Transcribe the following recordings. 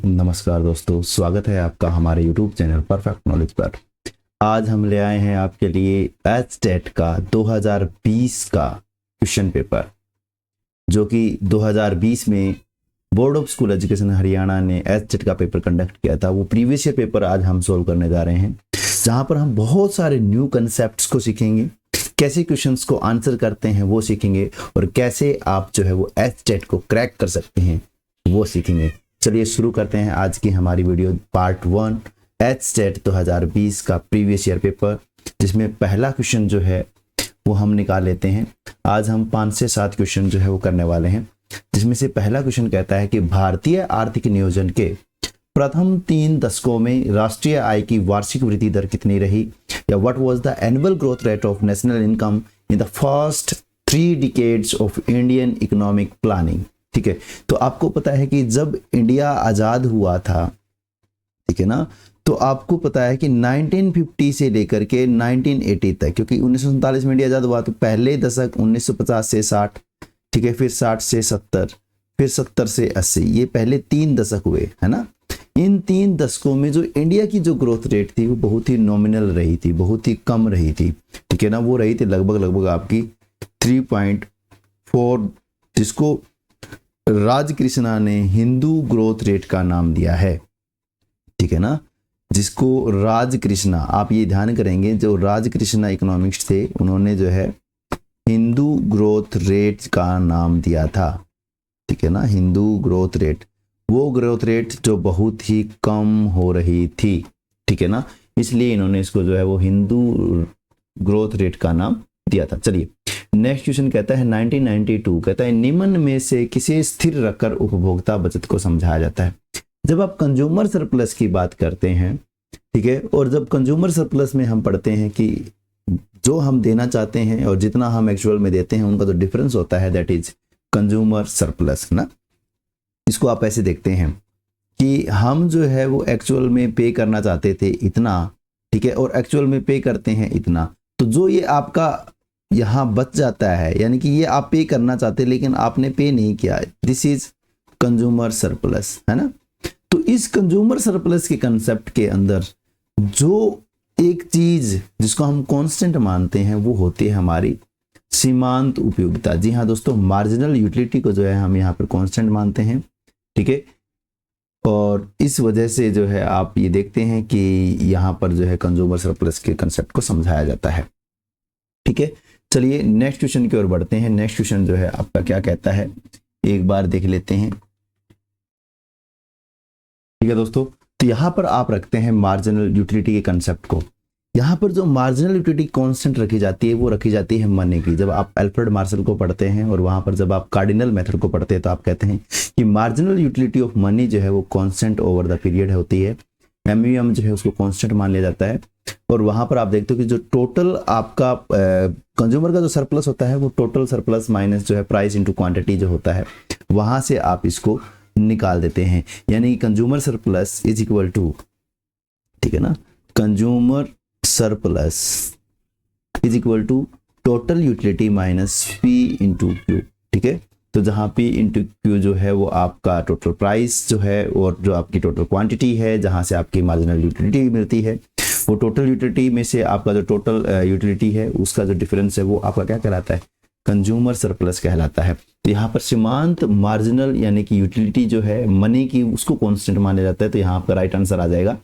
नमस्कार दोस्तों, स्वागत है आपका हमारे YouTube चैनल परफेक्ट नॉलेज पर। आज हम ले आए हैं आपके लिए एचटेट का 2020 का क्वेश्चन पेपर, जो कि 2020 में board of school education Haryana ने एचटेट का पेपर कंडक्ट किया था। वो प्रीवियस ईयर पेपर आज हम सोल्व करने जा रहे हैं, जहां पर हम बहुत सारे न्यू कंसेप्ट को सीखेंगे, कैसे क्वेश्चंस को आंसर करते हैं वो सीखेंगे, और कैसे आप जो है वो एचटेट को क्रैक कर सकते हैं वो सीखेंगे। चलिए शुरू करते हैं आज की हमारी वीडियो पार्ट 1 एचटेट 2020 का प्रीवियस ईयर पेपर, जिसमें पहला क्वेश्चन जो है वो हम निकाल लेते हैं। आज हम 5 से 7 क्वेश्चन जो है वो करने वाले हैं, जिसमें से पहला क्वेश्चन कहता है कि भारतीय आर्थिक नियोजन के प्रथम 3 दशकों में राष्ट्रीय आय की वार्षिक वृद्धि दर कितनी रही, या what was the annual growth rate of national income in the first 3 decades of Indian economic planning. ठीक है, तो आपको पता है कि जब इंडिया आजाद हुआ था, ठीक है ना, तो आपको पता है कि 1950 से लेकर के 1980 तक, क्योंकि 1947 में इंडिया आजाद हुआ, तो पहले दशक 1950 से 60, ठीक है, फिर 60 से 70, फिर 70 से 80, ये पहले 3 दशक हुए, है ना। इन 3 दशकों में जो इंडिया की जो ग्रोथ रेट थी वो बहुत ही नॉमिनल रही थी, बहुत ही कम रही थी, ठीक है ना। वो रही थी लगभग आपकी 3.4, जिसको राजकृष्णा ने हिंदू ग्रोथ रेट का नाम दिया है, ठीक है ना, जिसको राजकृष्णा, आप ये ध्यान करेंगे, जो राजकृष्णा इकोनॉमिक्स थे उन्होंने जो है हिंदू ग्रोथ रेट का नाम दिया था, ठीक है ना। हिंदू ग्रोथ रेट, वो ग्रोथ रेट जो बहुत ही कम हो रही थी, ठीक है ना, इसलिए इन्होंने इसको जो है वो हिंदू ग्रोथ रेट का नाम दिया था। चलिए नेक्स्ट क्वेश्चन कहता है 1992, कहता है निम्न में से किसे स्थिर रखकर उपभोक्ता बचत को समझाया जाता है। जब आप कंज्यूमर सरप्लस की बात करते हैं, ठीक है, और जब कंज्यूमर सरप्लस में हम पढ़ते हैं कि जो हम देना चाहते हैं और जितना हम एक्चुअल में देते हैं उनका जो डिफरेंस होता है, दैट इज कंज्यूमर सरप्लस ना। इसको आप ऐसे देखते हैं कि हम जो है वो एक्चुअल में पे करना चाहते थे इतना, ठीक है, और एक्चुअल में पे करते हैं इतना, तो जो ये आपका यहाँ बच जाता है, यानी कि ये आप पे करना चाहते लेकिन आपने पे नहीं किया, दिस इज कंज्यूमर सरप्लस, है ना। तो इस कंज्यूमर सरप्लस के कंसेप्ट के अंदर जो एक चीज जिसको हम कांस्टेंट मानते हैं वो होती है हमारी सीमांत उपयोगिता। जी हाँ दोस्तों, मार्जिनल यूटिलिटी को जो है हम यहाँ पर कांस्टेंट मानते हैं, ठीक है, और इस वजह से जो है आप ये देखते हैं कि यहाँ पर जो है कंज्यूमर सरप्लस के कंसेप्ट को समझाया जाता है, ठीक है। चलिए नेक्स्ट क्वेश्चन की ओर बढ़ते हैं। नेक्स्ट क्वेश्चन जो है आपका क्या कहता है, एक बार देख लेते हैं, ठीक है दोस्तों। तो यहां पर आप रखते हैं मार्जिनल यूटिलिटी के कंसेप्ट को। यहां पर जो मार्जिनल यूटिलिटी कांस्टेंट रखी जाती है वो रखी जाती है मनी की। जब आप अल्फ्रेड मार्शल को पढ़ते हैं और वहां पर जब आप कार्डिनल मेथड को पढ़ते हैं तो आप कहते हैं कि मार्जिनल यूटिलिटी ऑफ मनी जो है वो कांस्टेंट ओवर द पीरियड होती है। MUM जो है उसको कांस्टेंट मान लिया जाता है, और वहां पर आप देखते हो कि जो टोटल आपका कंज्यूमर का जो सरप्लस होता है वो टोटल सरप्लस माइनस जो है प्राइस इनटू क्वांटिटी जो होता है, वहां से आप इसको निकाल देते हैं। यानी consumer surplus is equal to, ठीक है ना, consumer surplus is equal to total utility minus P into Q, ठीक है। तो जहां P इंटू Q जो है वो आपका टोटल प्राइस जो है और जो आपकी टोटल क्वांटिटी है, जहां से आपकी मार्जिनल यूटिलिटी मिलती है, वो टोटल यूटिलिटी में से आपका जो टोटल यूटिलिटी है उसका जो डिफरेंस है वो आपका क्या कहलाता है, कंज्यूमर सरप्लस कहलाता है। तो यहाँ पर सीमांत मार्जिनल यानी कि यूटिलिटी जो है मनी की, उसको कांस्टेंट माना जाता है। तो यहाँ आपका राइट आंसर आ जाएगा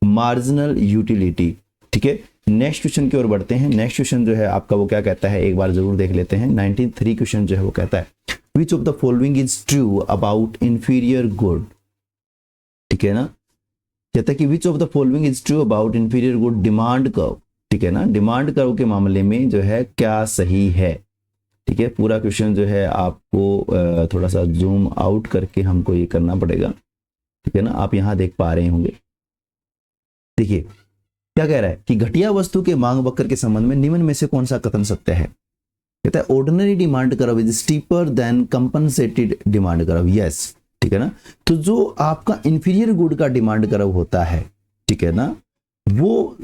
मार्जिनल यूटिलिटी, ठीक है। नेक्स्ट क्वेश्चन की ओर बढ़ते हैं। नेक्स्ट क्वेश्चन जो है आपका वो क्या कहता है, एक बार जरूर देख लेते हैं। 93 क्वेश्चन जो है वो कहता है which of the following is true about inferior good, ठीक है ना। कहता है कि विच of the following is true about inferior good demand curve, ठीक है ना। डिमांड कर्व के मामले में जो है क्या सही है, ठीक है। पूरा क्वेश्चन जो है आपको थोड़ा सा जूम आउट करके हमको ये करना पड़ेगा, ठीक है ना। आप यहाँ देख पा रहे होंगे, देखिए क्या कह रहा है कि घटिया वस्तु के मांग वक्र के संबंध में निम्न में से कौन सा कथन सत्य है। कहता है ordinary demand curve is steeper than compensated demand curve, yes, ठीक है ना। तो जो आपका इंफीरियर गुड का डिमांड कर्व होता है, ठीक है ना, वो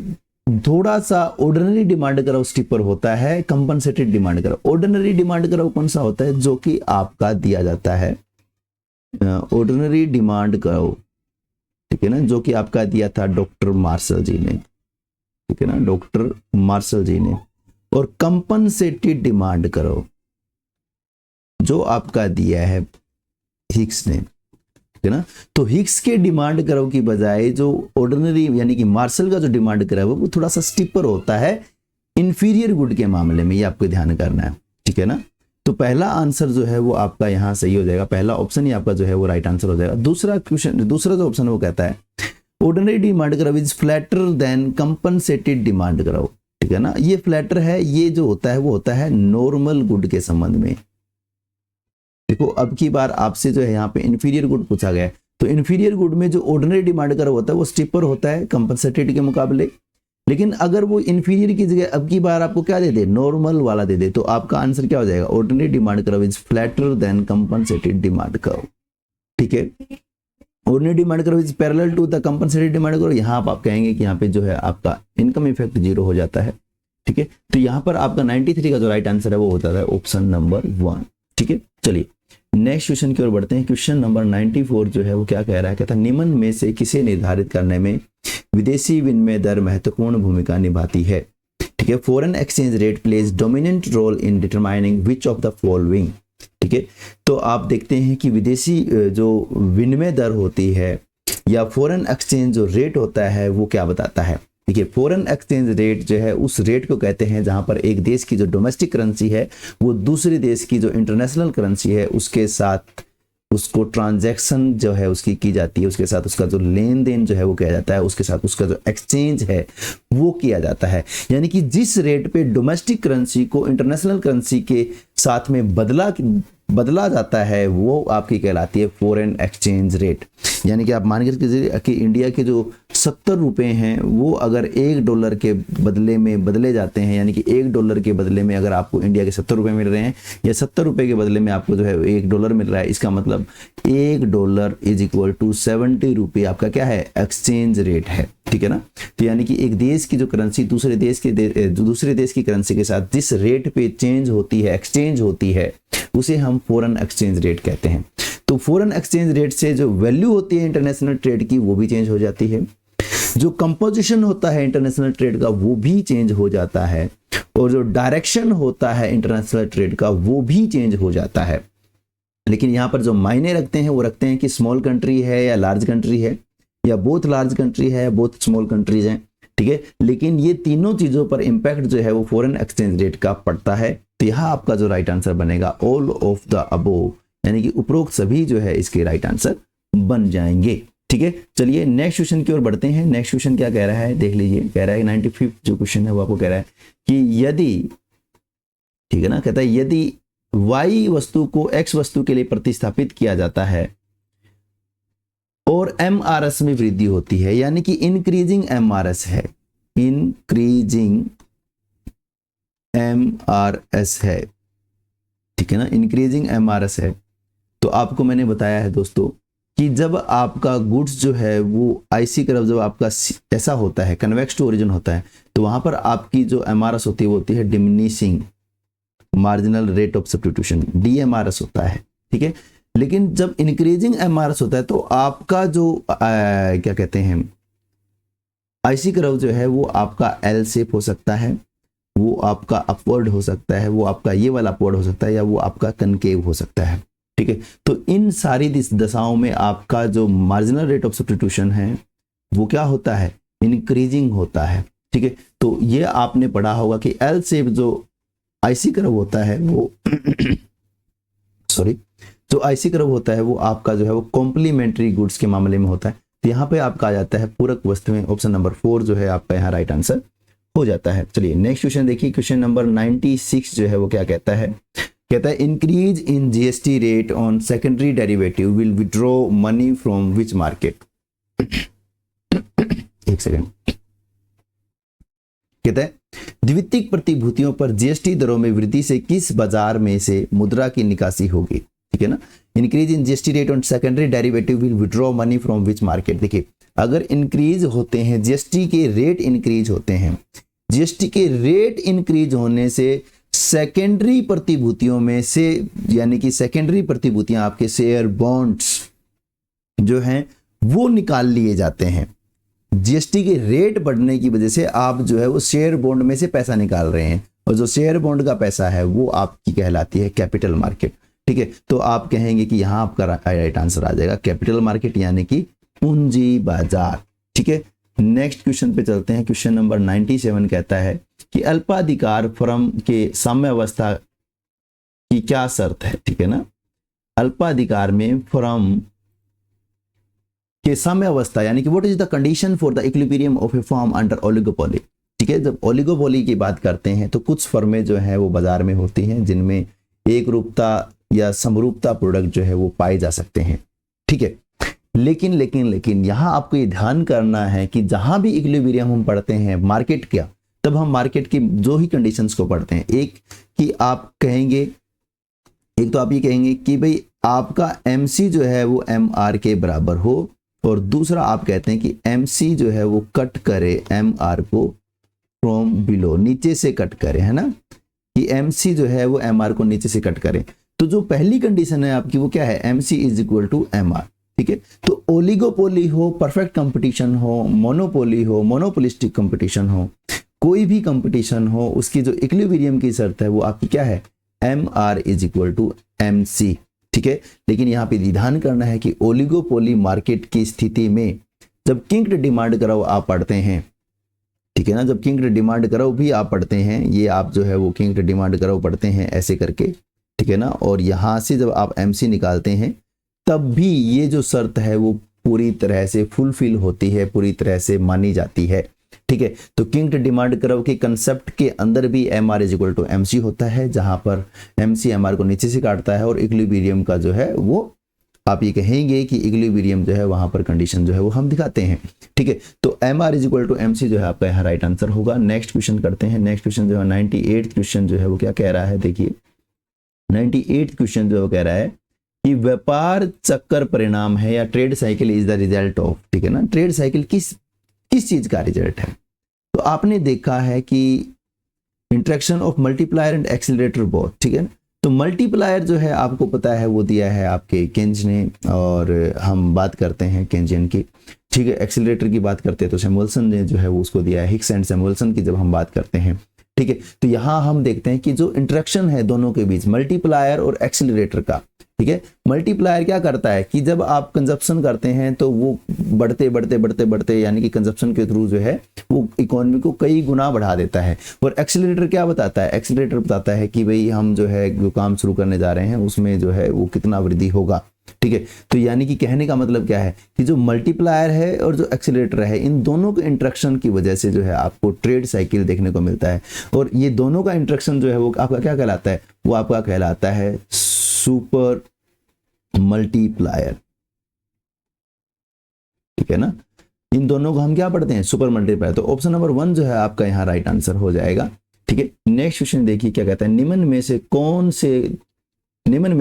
थोड़ा सा ऑर्डिनरी डिमांड कर्व स्टीपर होता है compensated demand curve. Ordinary demand curve कौन सा होता है, जो कि आपका दिया जाता है ऑर्डिनरी डिमांड कर्व, ठीक है ना, जो कि आपका दिया था डॉक्टर मार्शल जी ने, ठीक है ना, डॉक्टर मार्शल जी ने। और कंपनसेटेड डिमांड करो जो आपका दिया है हिग्स ने, ठीक है ना। तो हिग्स के डिमांड करो की बजाय जो ऑर्डिनरी यानी कि मार्शल का जो डिमांड करा वो थोड़ा सा स्टिपर होता है इंफीरियर गुड के मामले में, ये आपको ध्यान करना है, ठीक है ना। तो पहला आंसर जो है वो आपका यहाँ सही हो जाएगा, पहला ऑप्शन ही आपका जो है वो राइट आंसर हो जाएगा। दूसरा क्वेश्चन, दूसरा जो ऑप्शन वो कहता है ordinary demand curve is flatter than compensated demand curve, ठीक है ना। ये फ्लैटर है, ये जो होता है वो होता है नॉर्मल गुड के संबंध में। देखो अब की बार आपसे जो है यहाँ पे इंफीरियर गुड पूछा गया है, तो इंफीरियर गुड में जो ऑर्डिनरी डिमांड करो होता है वो स्टिपर होता है कंपनसेटेड के मुकाबले। लेकिन अगर वो इंफीरियर की जगह अब की बार आपको क्या दे दे, नॉर्मल वाला दे दे, तो आपका आंसर क्या हो जाएगा, ordinary demand curve is flatter than compensated demand curve, ठीक है। Ordinary demand curve is parallel to the compensated demand curve, यहाँ आप कहेंगे कि यहाँ पे जो है आपका इनकम इफेक्ट 0 हो जाता है, ठीक है। तो यहाँ पर आपका 93 का जो राइट आंसर है वो होता है ऑप्शन नंबर 1, ठीक है। चलिए नेक्स्ट क्वेश्चन की ओर बढ़ते हैं। क्वेश्चन नंबर 94 जो है वो क्या कह रहा है, कहता है निम्न में से किसे निर्धारित करने में विदेशी विनिमय दर महत्वपूर्ण भूमिका निभाती है, ठीक है। Foreign exchange rate plays dominant role in determining which of the following, ठीक है। तो आप देखते हैं कि विदेशी जो विनिमय दर होती है या फॉरेन एक्सचेंज जो रेट होता है वो क्या बताता है, ठीक है। फॉरेन एक्सचेंज रेट जो है उस रेट को कहते हैं जहां पर एक देश की जो डोमेस्टिक करेंसी है वो दूसरे देश की जो इंटरनेशनल करेंसी है उसके साथ उसको ट्रांजैक्शन जो है उसकी की जाती है, उसके साथ उसका जो लेन देन जो है वो किया जाता है, उसके साथ उसका जो एक्सचेंज है वो किया जाता है। यानी कि जिस रेट पे डोमेस्टिक करेंसी को इंटरनेशनल करेंसी के साथ में बदला जाता है वो आपकी कहलाती है फॉरेन एक्सचेंज रेट। यानी कि आप मान के चलिए कि इंडिया के जो 70 रुपए हैं वो अगर $1 के बदले में बदले जाते हैं, यानी कि $1 के बदले में अगर आपको इंडिया के 70 रुपए मिल रहे हैं या 70 रुपए के बदले में आपको जो है $1 मिल रहा है, इसका मतलब $1 इज इक्वल टू 70 रुपये आपका क्या है, एक्सचेंज रेट है, ठीक है ना। तो यानी कि एक देश की जो करेंसी दूसरे देश की करेंसी के साथ जिस रेट पे चेंज होती है, एक्सचेंज होती है, उसे हम फॉरेन एक्सचेंज रेट कहते हैं। तो फॉरेन एक्सचेंज रेट से जो वैल्यू होती है इंटरनेशनल ट्रेड की वो भी चेंज हो जाती है, जो कंपोजिशन होता है इंटरनेशनल ट्रेड का वो भी चेंज हो जाता है, और जो डायरेक्शन होता है इंटरनेशनल ट्रेड का वो भी चेंज हो जाता है। लेकिन यहाँ पर जो मायने रखते हैं वो रखते हैं कि स्मॉल कंट्री है या लार्ज कंट्री है, या बोथ लार्ज कंट्री है बोथ स्मॉल कंट्रीज हैं, ठीक है। लेकिन ये तीनों चीजों पर इंपैक्ट जो है वो फॉरेन एक्सचेंज रेट का पड़ता है। तो यहाँ आपका जो राइट आंसर बनेगा ऑल ऑफ द अबोव, यानी कि उपरोक्त सभी जो है इसके राइट आंसर बन जाएंगे, ठीक है। चलिए नेक्स्ट क्वेश्चन की ओर बढ़ते हैं। नेक्स्ट क्वेश्चन क्या कह रहा है देख लीजिए, कह रहा है 95 जो क्वेश्चन है वो आपको कह रहा है कि यदि, ठीक है ना, कहता है यदि y वस्तु को x वस्तु के लिए प्रतिस्थापित किया जाता है और MRS में वृद्धि होती है, यानी कि इंक्रीजिंग MRS है, इंक्रीजिंग MRS है, ठीक है ना, इंक्रीजिंग MRS है। तो आपको मैंने बताया है दोस्तों कि जब आपका गुड्स जो है वो IC कर्व जब आपका ऐसा होता है, कन्वेक्स टू ओरिजिन होता है, तो वहां पर आपकी जो MRS होती है वो होती है diminishing marginal rate of substitution, DMRS होता है, ठीक है। लेकिन जब इंक्रीजिंग MRS होता है तो आपका जो क्या कहते हैं IC कर्व जो है वो आपका L शेप हो सकता है, वो आपका अपवर्ड हो सकता है, वो आपका ये वाला अपवर्ड हो सकता है, या वो आपका कनकेव हो सकता है, ठीक है। तो इन सारी दशाओं में आपका जो मार्जिनल रेट ऑफ सब्स्टिट्यूशन है वो क्या होता है, इंक्रीजिंग होता है, ठीक है। तो ये आपने पढ़ा होगा कि L शेप जो IC कर्व होता है वो सॉरी जो IC कर्व होता है वो आपका जो है वो कॉम्प्लीमेंट्री गुड्स के मामले में होता है। तो यहाँ पे आपका आ जाता है पूरक वस्तुएं, ऑप्शन नंबर 4 जो है आपका यहाँ राइट आंसर हो जाता है। चलिए नेक्स्ट क्वेश्चन देखिए, क्वेश्चन नंबर 96 जो है वो क्या कहता है, कहता है increase in GST rate on secondary derivative will withdraw money from which market. एक सेकेंड, कहता है द्वितीयक प्रतिभूतियों पर GST दरों में वृद्धि से किस बाजार में से मुद्रा की निकासी होगी, ठीक है ना। Increase in GST rate on secondary derivative will withdraw money from which market. देखिए अगर इंक्रीज होते हैं GST के रेट इंक्रीज होते हैं, GST के रेट इंक्रीज होने से सेकेंडरी प्रतिभूतियों में से, यानी कि सेकेंडरी प्रतिभूतियां आपके शेयर बॉन्ड्स जो हैं वो निकाल लिए जाते हैं। जीएसटी के रेट बढ़ने की वजह से आप जो है वो शेयर बॉन्ड में से पैसा निकाल रहे हैं, और जो शेयर बॉन्ड का पैसा है वो आपकी कहलाती है कैपिटल मार्केट। ठीक है, तो आप कहेंगे कि यहाँ आपका राइट आंसर आ जाएगा कैपिटल मार्केट यानी कि पूंजी बाजार। ठीक है, नेक्स्ट क्वेश्चन पे चलते हैं। क्वेश्चन नंबर 97 कहता है कि अल्पाधिकार फर्म के साम्यावस्था की क्या शर्त है। ठीक है ना, अल्पाधिकार में फर्म के साम्यावस्था यानी कि what is the condition for the equilibrium of A firm under oligopoly. ठीक है, जब ओलिगोपोली की बात करते हैं तो कुछ फर्में जो है वो बाजार में होती हैं जिनमें एक रूपता या समरूपता प्रोडक्ट जो है वो पाए जा सकते हैं। ठीक है, लेकिन यहाँ आपको ये ध्यान करना है कि जहां भी इक्विलिब्रियम हम पढ़ते हैं मार्केट क्या, तब हम मार्केट की जो ही कंडीशंस को पढ़ते हैं, एक कि आप कहेंगे, एक तो आप ये कहेंगे कि भाई आपका MC जो है वो MR के बराबर हो, और दूसरा आप कहते हैं कि MC जो है वो कट करे MR को फ्रॉम बिलो, नीचे से कट करे, है ना, कि MC जो है वो MR को नीचे से कट करे। तो जो पहली कंडीशन है आपकी वो क्या है, MC is equal to MR। ठीक है, तो ओलिगोपोली हो, परफेक्ट कंपटीशन हो, मोनोपोली हो, मोनोपोलिस्टिक कंपटीशन हो, कोई भी कंपटीशन हो, उसकी जो इक्विलिब्रियम की शर्त है वो आपकी क्या है, MR is equal to MC। ठीक है, लेकिन यहाँ पे ध्यान करना है कि ओलिगोपोली मार्केट की स्थिति में जब किंग्ड डिमांड करो आप पढ़ते हैं, ठीक है ना, जब किंग्ड डिमांड करो भी आप पढ़ते हैं, ये आप जो है वो किंग्ड डिमांड करो पढ़ते हैं ऐसे करके, ठीक है ना, और यहाँ से जब आप MC निकालते हैं तब भी ये जो शर्त है वो पूरी तरह से फुलफिल होती है, पूरी तरह से मानी जाती है। ठीक है, तो किंग्ड डिमांड कर्व के कंसेप्ट के अंदर भी MR is equal to MC होता है, जहां पर MC MR को नीचे से काटता है, और इक्विलिब्रियम का जो है वो आप ये कहेंगे कि इक्विलिब्रियम जो है वहां पर कंडीशन जो है वो हम दिखाते हैं। ठीक है, तो MR is equal to MC जो है आपका यहाँ राइट आंसर होगा। नेक्स्ट क्वेश्चन करते हैं। नेक्स्ट क्वेश्चन जो है 98 क्वेश्चन जो है वो क्या कह रहा है, देखिए 98 क्वेश्चन जो कह रहा है कि व्यापार चक्कर परिणाम है या trade cycle is the result of. ठीक है ना, ट्रेड साइकिल किस चीज का रिजल्ट है, तो आपने देखा है कि interaction of multiplier and accelerator both. ठीक है, तो मल्टीप्लायर जो है आपको पता है वो दिया है आपके केंज ने, और हम बात करते हैं केंजियन की। ठीक है, एक्सीलरेटर की बात करते हैं तो सैमुअल्सन ने जो है वो उसको दिया है, हिक्स एंड सैमुअल्सन की जब हम बात करते हैं। ठीक है, तो यहाँ हम देखते हैं कि जो इंट्रैक्शन है दोनों के बीच मल्टीप्लायर और एक्सीलरेटर का, ठीक है, मल्टीप्लायर क्या करता है कि जब आप कंजप्शन करते हैं तो वो बढ़ते यानी कि कंजप्शन के थ्रू जो है वो इकोनॉमी को कई गुना बढ़ा देता है। और एक्सीलरेटर क्या बताता है, एक्सीलरेटर बताता है कि भाई हम जो है जो काम शुरू करने जा रहे हैं उसमें जो है वो कितना वृद्धि होगा। ठीक है, तो यानी कि कहने का मतलब क्या है कि जो मल्टीप्लायर है और जो एक्सीलरेटर है, इन दोनों के इंट्रैक्शन की वजह से जो है आपको ट्रेड साइकिल देखने को मिलता है, और ये दोनों का इंट्रैक्शन जो है वो आपका क्या कहलाता है, वो आपका कहलाता है सुपर मल्टीप्लायर। ठीक है ना, इन दोनों को हम क्या पढ़ते हैं, सुपर मल्टीप्लायर। तो ऑप्शन नंबर 1 जो है आपका यहाँ राइट आंसर हो जाएगा। ठीक है, नेक्स्ट क्वेश्चन देखिए क्या कहता है, निम्न में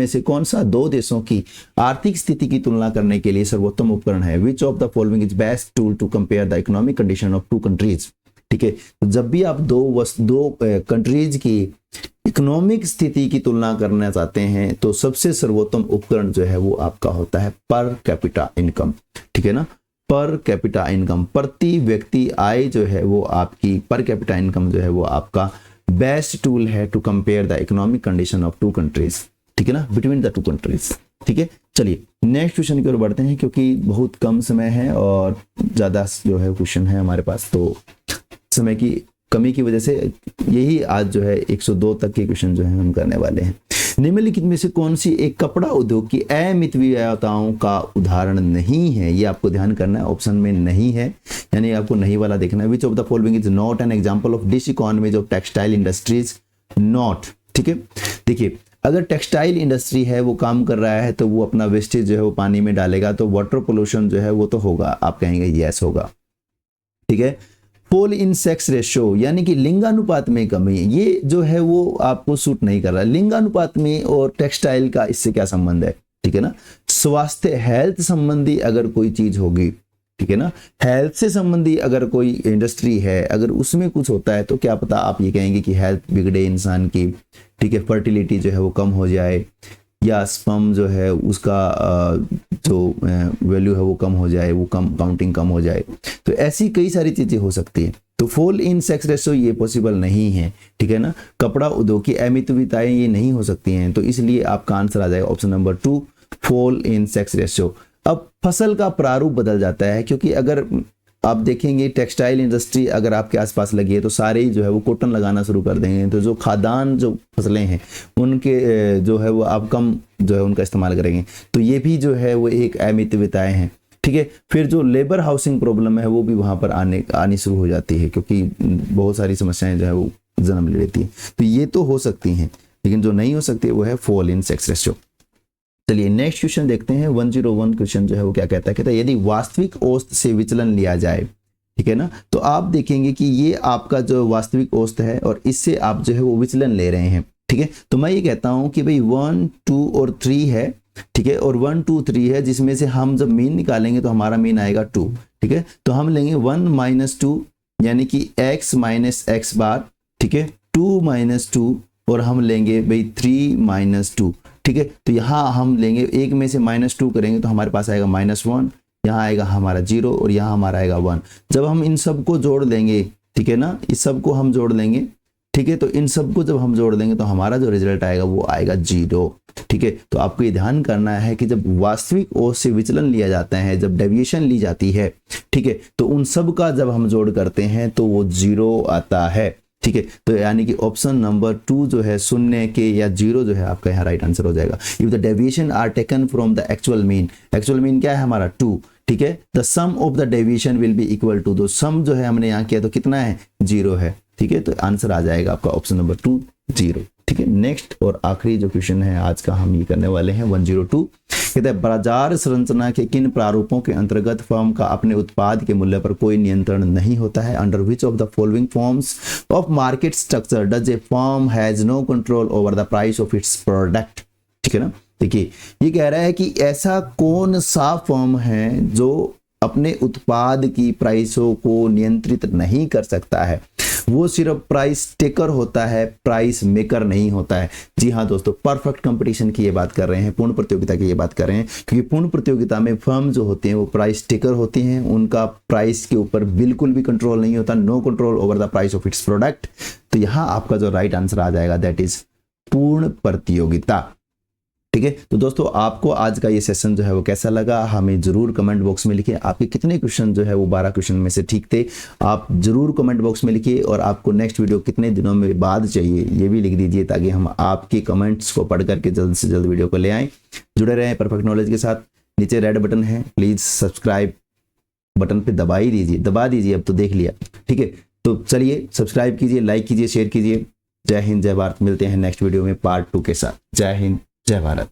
से कौन सा दो देशों की आर्थिक स्थिति की तुलना करने के लिए सर्वोत्तम उपकरण है। Which of the following is best tool to compare the economic condition of two countries. ठीक है, तो जब भी आप दो कंट्रीज की इकोनॉमिक स्थिति की तुलना करना चाहते हैं तो सबसे सर्वोत्तम उपकरण जो है वो आपका होता है पर कैपिटा इनकम। ठीक है ना, पर कैपिटा इनकम, प्रति व्यक्ति आय जो है वो आपकी पर कैपिटा इनकम जो है वो आपका बेस्ट टूल है to compare the economic condition of two countries. ठीक है ना, बिटवीन द टू कंट्रीज। ठीक है, चलिए नेक्स्ट क्वेश्चन की ओर बढ़ते हैं, क्योंकि बहुत कम समय है और ज्यादा जो है क्वेश्चन है हमारे पास, तो समय की कमी की वजह से यही आज जो है 102 तक के क्वेश्चन जो है हम करने वाले हैं। निम्नलिखित में से कौन सी एक कपड़ा उद्योग की अमितव्ययताओं का उदाहरण नहीं है, ये आपको ध्यान करना है, ऑप्शन में नहीं है, यानी आपको नहीं वाला देखना है। Which of the following is not an example of diseconomies of textile industries not. ठीक है, देखिए अगर टेक्सटाइल इंडस्ट्री है वो काम कर रहा है तो वो अपना वेस्टेज जो है वो पानी में डालेगा, तो वाटर पोल्यूशन जो है वो तो होगा, आप कहेंगे यस होगा। ठीक है, फॉल इन सेक्स रेशो यानी कि लिंगानुपात में कमी, ये जो है वो आपको सूट नहीं कर रहा। लिंगानुपात में और टेक्सटाइल का इससे क्या संबंध है। ठीक है ना, स्वास्थ्य हेल्थ संबंधी अगर कोई चीज होगी, ठीक है ना, हेल्थ से संबंधी अगर कोई इंडस्ट्री है, अगर उसमें कुछ होता है तो क्या पता आप ये कहेंगे कि हेल्थ बिगड़े इंसान की। ठीक है, फर्टिलिटी जो है वो कम हो जाए, या स्पर्म जो है उसका जो वैल्यू है वो कम हो जाए, वो काउंटिंग कम हो जाए। तो ऐसी कई सारी चीज़ें हो सकती है। तो फॉल इन सेक्स रेशियो ये पॉसिबल नहीं है, ठीक है ना। कपड़ा उद्योग की अमितविताएं ये नहीं हो सकती हैं, तो इसलिए आपका आंसर आ जाएगा option number 2, fall in sex ratio. अब फसल का प्रारूप बदल जाता है, क्योंकि अगर आप देखेंगे टेक्सटाइल इंडस्ट्री अगर आपके आसपास लगी है तो सारे ही जो है वो कॉटन लगाना शुरू कर देंगे, तो जो खाद्यान्न जो फसलें हैं उनके जो है वो आप कम जो है उनका इस्तेमाल करेंगे, तो ये भी जो है वो एक अमितविताएं हैं, ठीक है। फिर जो लेबर हाउसिंग प्रॉब्लम है वो भी वहाँ पर आनी शुरू हो जाती है, क्योंकि बहुत सारी समस्याएं जो है वो जन्म ले लेती हैं। तो ये तो हो सकती हैं, लेकिन जो नहीं हो सकती वो है फॉल इन सेक्स रेशियो। चलिए नेक्स्ट क्वेश्चन देखते हैं। 101 क्वेश्चन जो है वो क्या कहता है, कहता है यदि वास्तविक औसत से विचलन लिया जाए, ठीक है ना, तो आप देखेंगे कि ये आपका जो वास्तविक औसत है और इससे आप जो है वो विचलन ले रहे हैं, ठीक है। तो मैं ये कहता हूं कि भाई 1, 2 और 3 है, ठीक है, और 1, 2, 3 है, जिसमें से हम जब मीन निकालेंगे तो हमारा मीन आएगा 2, ठीक है। तो हम लेंगे 1 - 2 यानी कि x - x बार, ठीक है, 2 - 2 और हम लेंगे भाई 3 - 2, ठीक है। तो यहाँ हम लेंगे एक में से -2 करेंगे तो हमारे पास आएगा -1, यहाँ आएगा हमारा 0 और यहाँ हमारा आएगा 1। जब हम इन सब को जोड़ देंगे, ठीक है ना, इस सब को हम जोड़ लेंगे, ठीक है, तो इन सब को जब हम जोड़ देंगे तो हमारा जो रिजल्ट आएगा वो आएगा 0, ठीक है। तो आपको ये ध्यान करना है कि जब वास्तविक औसत से विचलन लिया जाता है, जब डेविएशन ली जाती है, ठीक है, तो उन सब का जब हम जोड़ करते हैं तो वो 0 आता है, ठीक है। तो यानी कि ऑप्शन नंबर 2 जो है शून्य के या 0 जो है आपका यहाँ राइट आंसर हो जाएगा। If the deviation are taken from the actual mean, actual mean क्या है हमारा 2, ठीक है, the sum of the deviation will be equal to, तो सम जो है हमने यहाँ किया तो कितना है 0 है, ठीक है। तो आंसर आ जाएगा आपका ऑप्शन नंबर 2 0, ठीक है। नेक्स्ट और आखिरी जो क्वेश्चन है आज का हम ये करने वाले हैं 102, कहते हैं बाजार संरचना के किन प्रारूपों के अंतर्गत फर्म का अपने उत्पाद के मूल्य पर कोई नियंत्रण नहीं होता है। Under which of the following forms of market structure does a firm has no control over the price of its product, ठीक है ना। देखिए ये कह रहा है कि ऐसा कौन सा फर्म है जो अपने उत्पाद की प्राइसों को नियंत्रित नहीं कर सकता है, वो सिर्फ प्राइस टेकर होता है, प्राइस मेकर नहीं होता है। जी हाँ दोस्तों, परफेक्ट कंपटीशन की ये बात कर रहे हैं, पूर्ण प्रतियोगिता की ये बात कर रहे हैं, क्योंकि पूर्ण प्रतियोगिता में फर्म जो होते हैं वो प्राइस टेकर होती हैं, उनका प्राइस के ऊपर बिल्कुल भी कंट्रोल नहीं होता, no control over the price of its product. तो यहाँ आपका जो राइट आंसर आ जाएगा दैट इज पूर्ण प्रतियोगिता, ठीक है। तो दोस्तों आपको आज का ये सेशन जो है वो कैसा लगा हमें जरूर कमेंट बॉक्स में लिखिए। आपके कितने क्वेश्चन जो है वो 12 क्वेश्चन में से ठीक थे, आप जरूर कमेंट बॉक्स में लिखिए। और आपको नेक्स्ट वीडियो कितने दिनों में बाद चाहिए ये भी लिख दीजिए, ताकि हम आपके कमेंट्स को पढ़ करके जल्द से जल्द वीडियो को ले आएँ। जुड़े रहें परफेक्ट नॉलेज के साथ। नीचे रेड बटन है, प्लीज सब्सक्राइब बटन पे दबा दीजिए, अब तो देख लिया, ठीक है। तो चलिए सब्सक्राइब कीजिए, लाइक कीजिए, शेयर कीजिए। जय हिंद, जय भारत। मिलते हैं नेक्स्ट वीडियो में पार्ट 2 के साथ। जय हिंद, जय भारत।